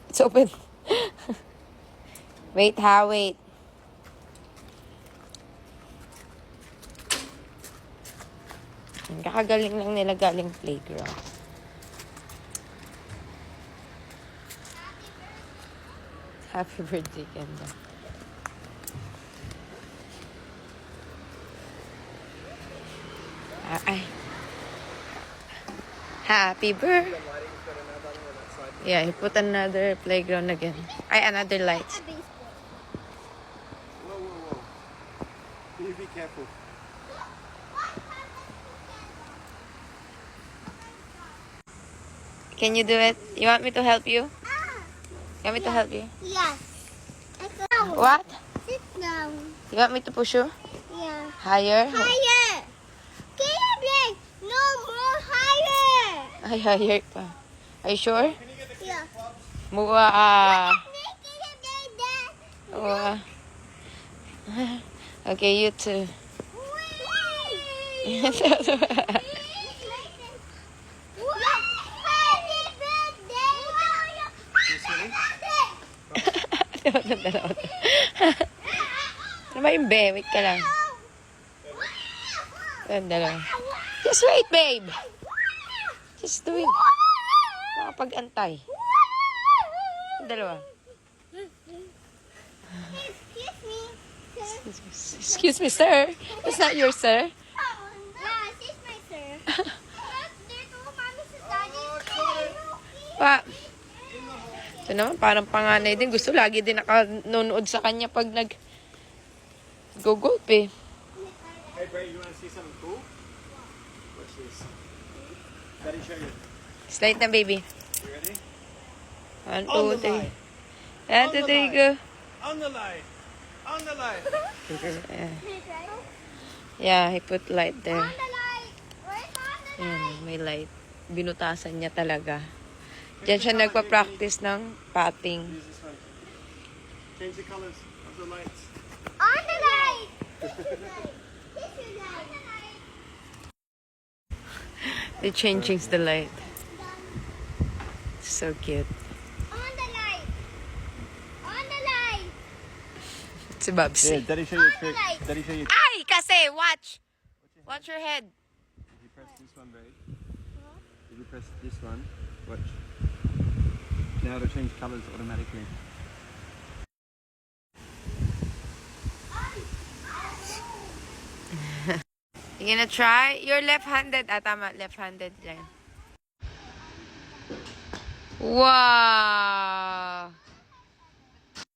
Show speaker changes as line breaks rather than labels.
It's open. Wait ha, wait. Kakagaling lang nila galing playground. Happy birthday, Kenda. Ay. Happy birthday. Yeah, he put another playground again. Ay, another light.
Whoa, whoa, whoa. You be careful.
Can you do it? You want me to help you? You want me to help you?
Yes. Down.
What?
Sit down.
You want me to push you?
Yeah.
Higher?
Higher. Caleb, no more higher.
Ay, higher pa. Are you sure?
Yeah.
Move, Okay, you too. Ano ba yung be? Wait ka lang. Dalawa. Just wait, babe. Just do it. Makapag-antay. Dalawa. Excuse me, sir. It's not your sir.
Yeah, she's my sir. There's no mommy sa daddy.
Pa. Ito naman, parang panganay din. Gusto lagi din nakanonood sa kanya pag nag-go-golf eh.
Hey, Bray, you want to see something cool? Watch this. Daddy, show you.
Slide na, baby.
You ready?
1,
On
2,
the
3.
line.
1, 2, 3, go.
On the line. On the line.
Yeah, he put light there.
On the light. Where's on the light?
Ayan, may light. Binutasan niya talaga. Diyan siya nagpa-practice ng patting.
Use this one. Change the colors of the lights.
On the light. Kiss your light.
They changing the light. So cute.
On the light. On the light.
Si Babsy.
Daddy, show you a
On the
trick.
light.
Daddy, show you.
Ay! Kasi! Watch! Watch your head.
If you press this one, Bray. If you press this one, watch. Now it'll change colors automatically.
You gonna try? You're left-handed. Ah, tama. Left-handed yan. Wow!